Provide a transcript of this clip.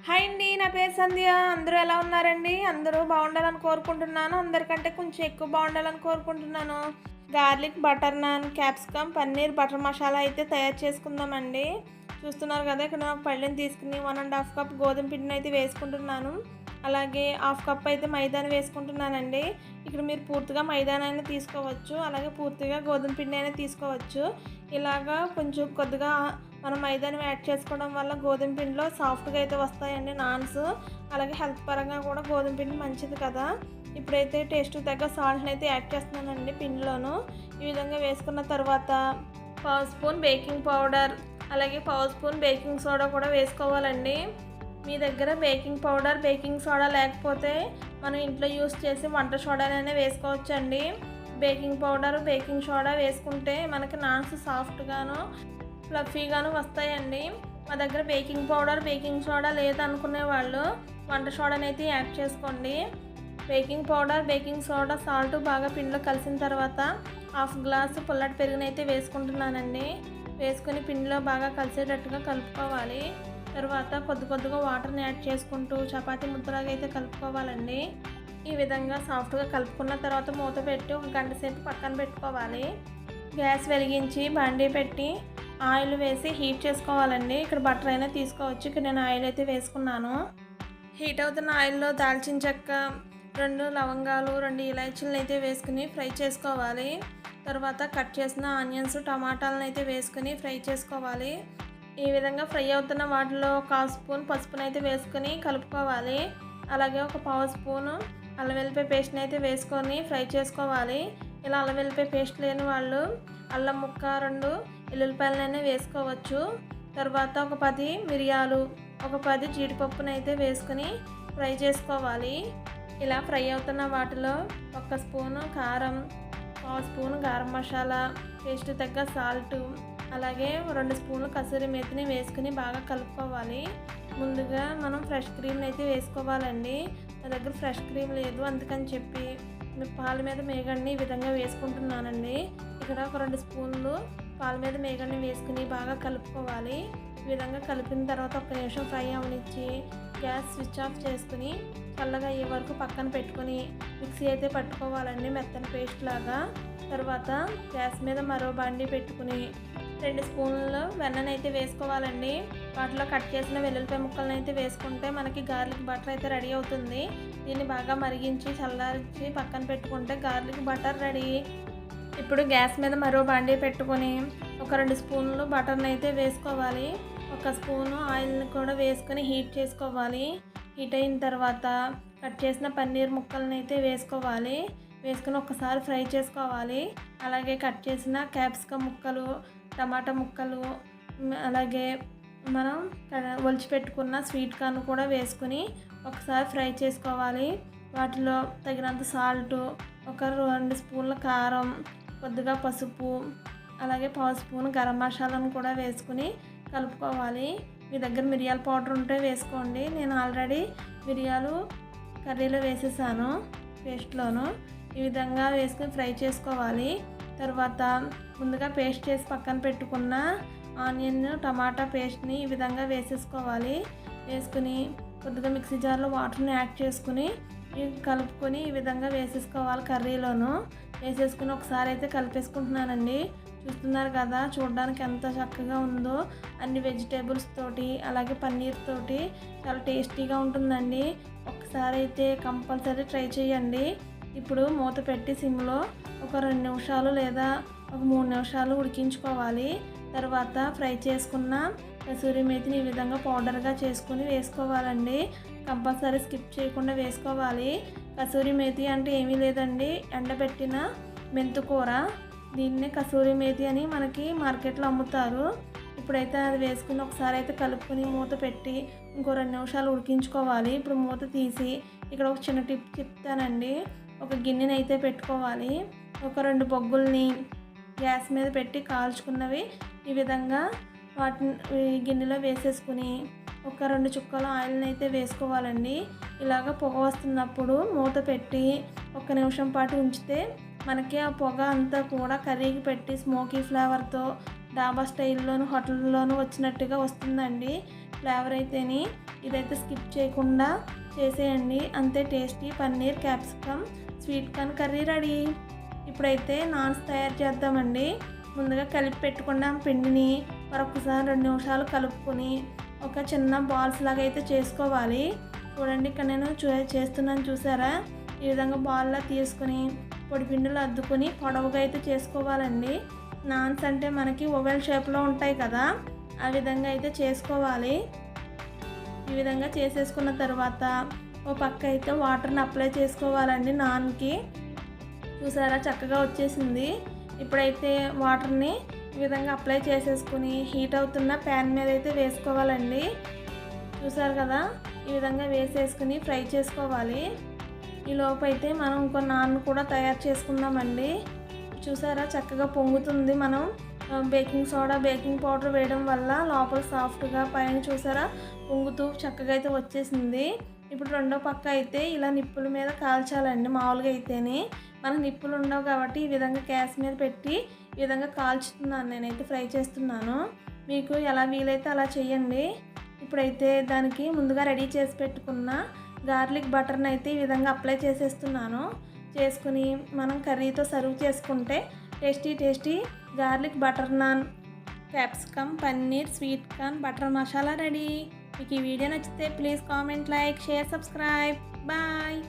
Hi అండి. నా పేరు సంధ్య. అందరూ ఎలా ఉన్నారండి? అందరూ బాగుండాలని కోరుకుంటున్నాను. అందరికంటే కొంచెం ఎక్కువ బాగుండాలని కోరుకుంటున్నాను. Garlic, butter naan, capsicum, paneer, butter masala అయితే తయారు చేసుకుందామండి. చూస్తున్నారు కదా, ఇక్కడ నాకు పళ్ళెని తీసుకుని 1½ కప్ గోధుమ పిండిని అయితే వేసుకుంటున్నాను. అలాగే హాఫ్ కప్ అయితే మైదాని వేసుకుంటున్నానండి. ఇక్కడ మీరు పూర్తిగా మైదానైనా తీసుకోవచ్చు, అలాగే పూర్తిగా గోధుమ పిండి అయినా తీసుకోవచ్చు. ఇలాగా కొంచెం కొద్దిగా మనం మైదాని యాడ్ చేసుకోవడం వల్ల గోధుమ పిండిలో సాఫ్ట్గా అయితే వస్తాయండి నాన్స్. అలాగే హెల్త్ పరంగా కూడా గోధుమ పిండి మంచిది కదా. ఇప్పుడైతే టేస్ట్ తగ్గ సాల్ట్ని అయితే యాడ్ చేస్తున్నానండి పిండిలోను. ఈ విధంగా వేసుకున్న తర్వాత పావు స్పూన్ బేకింగ్ పౌడర్, అలాగే పావు స్పూన్ బేకింగ్ సోడా కూడా వేసుకోవాలండి. మీ దగ్గర బేకింగ్ పౌడర్, బేకింగ్ సోడా లేకపోతే మనం ఇంట్లో యూస్ చేసి వంట సోడానైనా వేసుకోవచ్చండి. బేకింగ్ పౌడర్, బేకింగ్ సోడా వేసుకుంటే మనకి నాన్స్ సాఫ్ట్గాను ఫ్లఫీగాను వస్తాయండి. మా దగ్గర బేకింగ్ పౌడర్, బేకింగ్ సోడా లేదనుకునే వాళ్ళు వంట సోడాని అయితే యాడ్ చేసుకోండి. Baking powder, baking soda, salt బాగా పిండిలో కలిసిన తర్వాత హాఫ్ గ్లాసు పుల్లటి పెరుగునైతే వేసుకుంటున్నానండి. వేసుకుని పిండిలో బాగా కలిసేటట్టుగా కలుపుకోవాలి. తర్వాత కొద్ది కొద్దిగా వాటర్ని యాడ్ చేసుకుంటూ చపాతీ ముద్దలాగా అయితే కలుపుకోవాలండి. ఈ విధంగా సాఫ్ట్గా కలుపుకున్న తర్వాత మూత పెట్టి ఒక గంట సేపు పక్కన పెట్టుకోవాలి. గ్యాస్ వెలిగించి బండి పెట్టి ఆయిల్ వేసి హీట్ చేసుకోవాలండి. ఇక్కడ బటర్ అయినా తీసుకోవచ్చు. ఇక్కడ నేను ఆయిల్ అయితే వేసుకున్నాను. హీట్ అవుతున్న ఆయిల్లో దాల్చిన చెక్క, 2 లవంగాలు, 2 ఇలాచీలను అయితే వేసుకుని ఫ్రై చేసుకోవాలి. తర్వాత కట్ చేసిన ఆనియన్స్, టమాటాలను అయితే వేసుకుని ఫ్రై చేసుకోవాలి. ఈ విధంగా ఫ్రై అవుతున్న వాటిలో 1/2 స్పూన్ పసుపుని అయితే వేసుకుని కలుపుకోవాలి. అలాగే ఒక పావు స్పూను అల్లం వెల్లిపాయ పేస్ట్ని అయితే వేసుకొని ఫ్రై చేసుకోవాలి. ఇలా అల్లం వెల్లిపాయ పేస్ట్ లేని వాళ్ళు అల్లం ముక్క, 2 ఎల్లుల్లిపాయలనైనా వేసుకోవచ్చు. తర్వాత ఒక 10 మిరియాలు, ఒక 10 జీడిపప్పును అయితే వేసుకుని ఫ్రై చేసుకోవాలి. ఇలా ఫ్రై అవుతున్న వాటిలో 1 స్పూను కారం, పావు స్పూను గరం మసాలా, టేస్ట్ తగ్గ సాల్టు, అలాగే 2 స్పూన్లు కసూరి మేతిని వేసుకుని బాగా కలుపుకోవాలి. ముందుగా మనం ఫ్రెష్ క్రీమ్ని అయితే వేసుకోవాలండి. నా దగ్గర ఫ్రెష్ క్రీమ్ లేదు, అందుకని చెప్పి పాల మీద మేగడ్ని ఈ విధంగా వేసుకుంటున్నానండి. ఇక్కడ ఒక 2 స్పూన్లు పాల మీద మేగడ్ని వేసుకుని బాగా కలుపుకోవాలి. ఈ విధంగా కలిపిన తర్వాత 1 నిమిషం ఫ్రై అవనిచ్చి గ్యాస్ స్విచ్ ఆఫ్ చేసుకుని చల్లగా అయ్యే వరకు పక్కన పెట్టుకొని మిక్సీ అయితే పట్టుకోవాలండి, మెత్తని పేస్ట్ లాగా. తర్వాత గ్యాస్ మీద మరో బండి పెట్టుకుని 2 స్పూన్లు వెన్నను అయితే వేసుకోవాలండి. వాటిలో కట్ చేసిన వెల్లుల్లిపాయ ముక్కలను అయితే వేసుకుంటే మనకి గార్లిక్ బటర్ అయితే రెడీ అవుతుంది. దీన్ని బాగా మరిగించి చల్లారించి పక్కన పెట్టుకుంటే గార్లిక్ బటర్ రెడీ. ఇప్పుడు గ్యాస్ మీద మరో బండి పెట్టుకొని ఒక 2 స్పూన్లు బటర్ని అయితే వేసుకోవాలి. 1 స్పూను ఆయిల్ని కూడా వేసుకొని హీట్ చేసుకోవాలి. హీట్ అయిన తర్వాత కట్ చేసిన పన్నీర్ ముక్కలను అయితే వేసుకోవాలి. వేసుకుని ఒకసారి ఫ్రై చేసుకోవాలి. అలాగే కట్ చేసిన క్యాప్సికమ్ ముక్కలు, టమాటా ముక్కలు, అలాగే మనం ఒలిచి పెట్టుకున్న స్వీట్ కార్న్ కూడా వేసుకుని ఒకసారి ఫ్రై చేసుకోవాలి. వాటిలో తగినంత సాల్టు, ఒక 2 స్పూన్ల కారం, కొద్దిగా పసుపు, అలాగే పావు స్పూన్ గరం మసాలాను కూడా వేసుకుని కలుపుకోవాలి. మీ దగ్గర మిరియాల పౌడర్ ఉంటే వేసుకోండి. నేను ఆల్రెడీ మిరియాలు కర్రీలో వేసేసాను పేస్ట్లోను. ఈ విధంగా వేసుకుని ఫ్రై చేసుకోవాలి. తర్వాత ముందుగా పేస్ట్ చేసి పక్కన పెట్టుకున్న ఆనియన్, టమాటా పేస్ట్ని ఈ విధంగా వేసేసుకోవాలి. వేసుకుని కొద్దిగా మిక్సీ జార్లో వాటర్ని యాడ్ చేసుకుని కలుపుకొని ఈ విధంగా వేసేసుకోవాలి. కర్రీలోను వేసేసుకుని ఒకసారి అయితే కలిపేసుకుంటున్నానండి. చూస్తున్నారు కదా, చూడడానికి ఎంత చక్కగా ఉందో. అన్ని వెజిటేబుల్స్ తోటి అలాగే పన్నీర్ తోటి చాలా టేస్టీగా ఉంటుందండి. ఒకసారి అయితే కంపల్సరీ ట్రై చేయండి. ఇప్పుడు మూత పెట్టి సిమ్లో ఒక 2 నిమిషాలు లేదా ఒక 3 నిమిషాలు ఉడికించుకోవాలి. తర్వాత ఫ్రై చేసుకున్న కసూరి మేతిని ఈ విధంగా పౌడర్గా చేసుకుని వేసుకోవాలండి. కంపల్సరీ స్కిప్ చేయకుండా వేసుకోవాలి. కసూరి మేతి అంటే ఏమీ లేదండి, ఎండబెట్టిన మెంతుకూర. దీన్నే కసూరి మేతి అని మనకి మార్కెట్లో అమ్ముతారు. ఇప్పుడైతే అది వేసుకుని ఒకసారి అయితే కలుపుకొని మూత పెట్టి ఇంకో 2 నిమిషాలు ఉడికించుకోవాలి. ఇప్పుడు మూత తీసి ఇక్కడ ఒక చిన్న టిప్ చెప్తానండి. ఒక గిన్నెని అయితే పెట్టుకోవాలి. ఒక 2 బొగ్గుల్ని గ్యాస్ మీద పెట్టి కాల్చుకున్నవి ఈ విధంగా వాటిని గిన్నెలో వేసేసుకుని ఒక 2 చుక్కల ఆయిల్ని అయితే వేసుకోవాలండి. ఇలాగ పొగ వస్తున్నప్పుడు మూత పెట్టి 1 నిమిషం పాటు ఉంచితే మనకి ఆ పొగ అంతా కూడా కర్రీకి పెట్టి స్మోకీ ఫ్లేవర్తో డాబా స్టైల్లోను హోటల్లోనూ వచ్చినట్టుగా వస్తుందండి. ఫ్లేవర్ అయితేని ఇదైతే స్కిప్ చేయకుండా చేసేయండి. అంతే, tasty paneer capsicum sweet corn curry ready. ఇప్పుడైతే నాన్స్ తయారు చేద్దామండి. ముందుగా కలిపి పెట్టుకున్న పిండిని మరొకసారి 2 నిమిషాలు కలుపుకొని ఒక చిన్న బాల్స్ లాగా అయితే చేసుకోవాలి. చూడండి, ఇక్కడ నేను చేస్తున్నాను చూసారా, ఈ విధంగా బాల్లా తీసుకొని పొడి పిండిలో అద్దుకొని పొడవుగా అయితే చేసుకోవాలండి. నాన్స్ అంటే మనకి ఓవెల్ షేప్లో ఉంటాయి కదా, ఆ విధంగా అయితే చేసుకోవాలి. ఈ విధంగా చేసేసుకున్న తర్వాత ఓ పక్క అయితే వాటర్ని అప్లై చేసుకోవాలండి నాన్కి. చూసారా, చక్కగా వచ్చేసింది. ఇప్పుడైతే వాటర్ని ఈ విధంగా అప్లై చేసేసుకుని హీట్ అవుతున్న ప్యాన్ మీద అయితే వేసుకోవాలండి. చూసారు కదా, ఈ విధంగా వేసేసుకుని ఫ్రై చేసుకోవాలి. ఈ లోపు అయితే మనం ఇంకో నాన్ కూడా తయారు చేసుకుందామండి. చూసారా, చక్కగా పొంగుతుంది. మనం బేకింగ్ సోడా బేకింగ్ పౌడర్ వేయడం వల్ల లోపల సాఫ్ట్గా, పైన చూసారా పొంగుతూ చక్కగా అయితే వచ్చేసింది. ఇప్పుడు రెండో పక్క అయితే ఇలా నిప్పుల మీద కాల్చాలండి. మామూలుగా అయితేనే మనకు నిప్పులు ఉండవు కాబట్టి ఈ విధంగా గ్యాస్ మీద పెట్టి ఈ విధంగా కాల్చుతున్నాను, నేనైతే ఫ్రై చేస్తున్నాను. మీకు ఎలా వీలైతే అలా చేయండి. ఇప్పుడైతే దానికి ముందుగా రెడీ చేసి పెట్టుకున్న గార్లిక్ బటర్ని అయితే ఈ విధంగా అప్లై చేసేస్తున్నాను. చేసుకుని మనం కర్రీతో సర్వ్ చేసుకుంటే tasty garlic butter naan capsicum paneer sweet corn butter masala ready. మీకు ఈ వీడియో నచ్చితే please comment, like, share, subscribe. Bye.